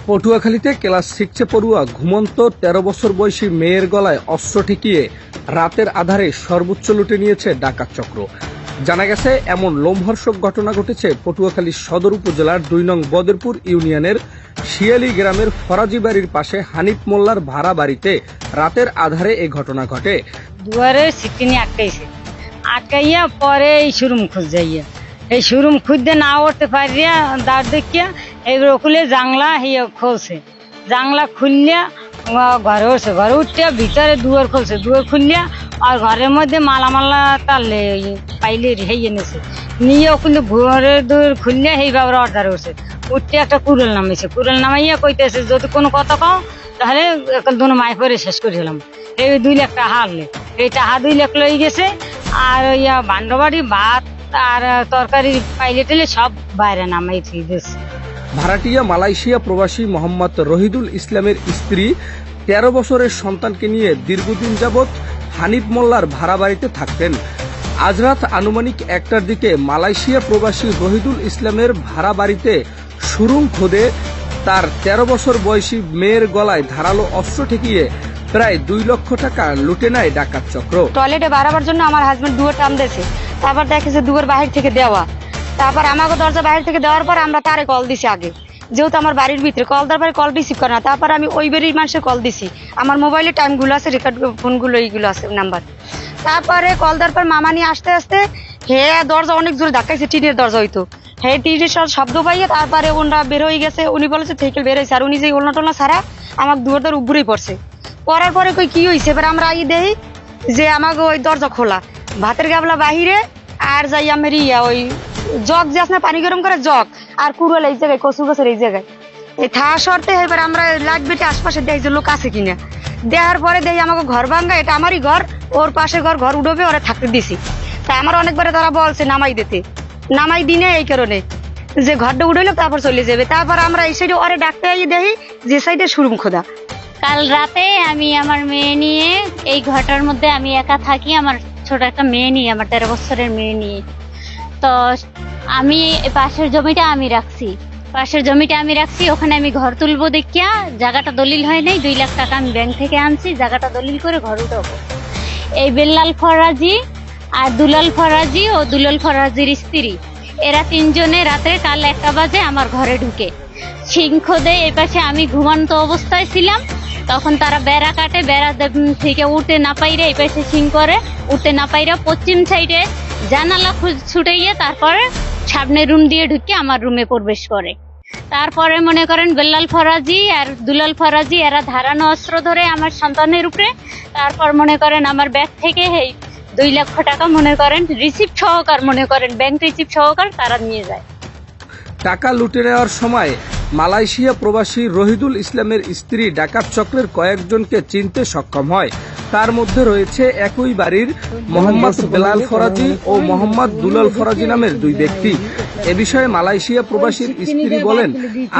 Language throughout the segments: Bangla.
পটুয়াখালীতে ক্লাস 6 পড়ুয়া ঘুমন্ত 13 বছর বয়সী মেয়ের গলায় অস্ত্র ঠেকিয়ে রাতের আধারে সর্বোচ্চ লুটে নিয়েছে ডাকাত চক্র। জানা গেছে, এমন লোমহর্ষক ঘটনা ঘটেছে পটুয়াখালী সদর উপজেলার 2 নং বদরপুর ইউনিয়নের শিয়ালি গ্রামের ফরাজি বাড়ির পাশে হানিফ মোল্লার ভাড়া বাড়িতে রাতের আধারে এই ঘটনা ঘটে। দুয়ারে সিটিনি আটকাইয়া পরে এই শোরুম খুঁজ যাইয়া এই শোরুম খুঁজতে না উঠতে পারিয়া দাঁড় দেখিয়া এইগুলো খুলে জাংলা হিয়া খুলছে, জাংলা খুললিয়া ঘরে উঠছে, ঘরে উঠিয়া ভিতরে দুয়ার খুলছে, দুয়ার খুললিয়া আর ঘরের মধ্যে মালা তালে পাইলে হেয়ে নিয়েছে, নিয়ে ওখানে ঘরের দুয়ার খুললিয়া সেই বাবার অর্ডার উঠছে, উঠতে একটা কুড়েল নামাইছে, কুড়েল নামাইয়া কইতেছে যদি কোনো কথা কও তাহলে দুনো মাই করে শেষ করে দিলাম। এই 2 লাখ টাকা হারলে, এই টাকা 2 লাখ লই গেছে। আর ইয়া ভান্ডবাড়ি ভাত আর তরকারি পাইলে টেলে সব বাইরে নামাই দিয়েছে। ভাড়াটিয়া মালয়েশিয়া প্রবাসী মোহাম্মদ রহিদুল ইসলামের স্ত্রী 13 বছরের সন্তানকে নিয়ে দীর্ঘদিন যাবৎ হানিফ মোল্লার ভাড়া বাড়িতে থাকতেন। আজ রাত আনুমানিক 1টার দিকে মালয়েশিয়া প্রবাসী রহিদুল ইসলামের ভাড়া বাড়িতে সুরুং খোদে তার 13 বছর বয়সী মেয়ের গলায় ধারালো অস্ত্র ঠেকিয়ে প্রায় 2 লক্ষ টাকা লুটে নেয় ডাকাত চক্র। টয়লেটে বাড়াবার জন্য আমার হাজবেন্ড দুয়ার টান দিয়েছে, তারপর দেখেছে দুয়ার বাহির থেকে দেওয়া, তারপর আমাকে দরজা বাহির থেকে দেওয়ার পর আমরা তারে কল দিছি আগে, যেহেতু আমার বাড়ির ভিতরে কল দেওয়ার পরে কল রিসিভ করে না, তারপর আমি ওই বাড়ির মানুষের কল দিছি, আমার মোবাইলে টাইমগুলো আছে, রেকর্ড ফোনগুলো এইগুলো আছে নাম্বার। তারপরে কল দেওয়ার পর মামা নিয়ে আসতে আসতে হে দরজা অনেক জোরে ধাক্কাইছে, টিনের দরজা হইতো, হে টিনের শব্দ পাইয়ে তারপরে ওনারা বের হয়ে গেছে, উনি বলেছে থেকে বের হয়েছে, আর উনি যে ওলনা টোলনা ছাড়া আমার দুয়ার উপরেই পড়ছে। পড়ার পরে কই কি হয়েছে, এবার আমরা আই দেখি যে আমাকে ওই দরজা খোলা, ভাতের গাবলা বাহিরে আর যাই আমার ওই জগ যে আপনার পানি গরম করে জগ আর কুড়াল এই জায়গায়, কচু গাছের এই জায়গায় এই থা সরতে, এবার আমরা লাইট বেটে আশপাশে দেখি যে লোক আছে কিনা, দেওয়ার পরে দেখি আমাকে ঘর ভাঙ্গা, এটা আমারই ঘর, ওর পাশে ঘর উঠবে, ওরা থাকতে দিছি। তাই আমার অনেকবারে তারা বলছে নামাই দিতে, নামাই দিনে এই কারণে যে ঘরটা উঠলো তারপর চলে যাবে। তারপর আমরা এই সাইডে ওরে ডাকতে দেখি যে সাইডে সুরুম খোদা। কাল রাতে আমি আমার মেয়ে নিয়ে এই ঘরটার মধ্যে আমি একা থাকি, আমার ছোট একটা মেয়ে নিয়ে, আমার 13 বছরের মেয়ে নিয়ে। তো আমি পাশের জমিটা আমি রাখছি, ওখানে আমি ঘর তুলবো দেখিয়া জায়গাটা দলিল হয় নাই, 2 লাখ টাকা আমি ব্যাংক থেকে আনছি, জায়গাটা দলিল করে ঘর উঠাবো। এই বেল্লাল ফরাজি আর দুলাল ফরাজি ও দুলাল ফরাজির স্ত্রী, এরা 3 জনে রাতে কাল 1টা বাজে আমার ঘরে ঢুকে সিংখোদে এই পাশে আমি ঘুমান্ত অবস্থায় ছিলাম, তখন তারা বেড়া কাটে, বেড়া থেকে উঠতে না পাইরে এই পাশে সিং করে, উঠতে না পাইরে পশ্চিম সাইডে জানালা ছুটাইয়ে তারপরে সামনের রুম দিয়ে ঢুকে আমার রুমে প্রবেশ করে। তারপরে মনে করেন বেল্লাল ফরাজি আর দুলাল ফরাজি এরা ধারানো অস্ত্র ধরে আমার সন্তানের উপরে, তারপর মনে করেন আমার ব্যাগ থেকে এই 2 লক্ষ টাকা মনে করেন রিসিপ্ট সহকার, মনে করেন ব্যাংক রিসিপ্ট সহকার তারা নিয়ে যায়। টাকা লুটে নেওয়ার সময় মালয়েশিয়া প্রবাসী রহিদুল ইসলামের স্ত্রী ডাকাত চক্রের কয়েকজনকে চিনতে সক্ষম হয়। তার মধ্যে রয়েছে একই বাড়ির মোহাম্মদ বেলাল ফরাজি ও মোহাম্মদ দুলাল ফরাজি নামের 2 ব্যক্তি। এ বিষয়ে মালয়েশিয়া প্রবাসীর স্ত্রী বলেন,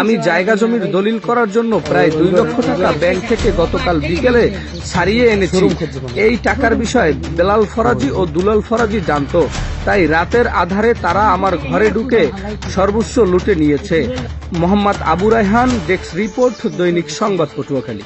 আমি জায়গা জমির দলিল করার জন্য প্রায় 2 লক্ষ টাকা ব্যাংক থেকে গতকাল বিকেলে ছাড়িয়ে এনেছি। এই টাকার বিষয়ে বেলাল ফরাজি ও দুলাল ফরাজি জানতো, তাই রাতের আধারে তারা আমার ঘরে ঢুকে সর্বোচ্চ লুটে নিয়েছে। মোহাম্মদ আবু রায়হান, ডেস্ক রিপোর্ট, দৈনিক সংবাদ, পটুয়াখালী।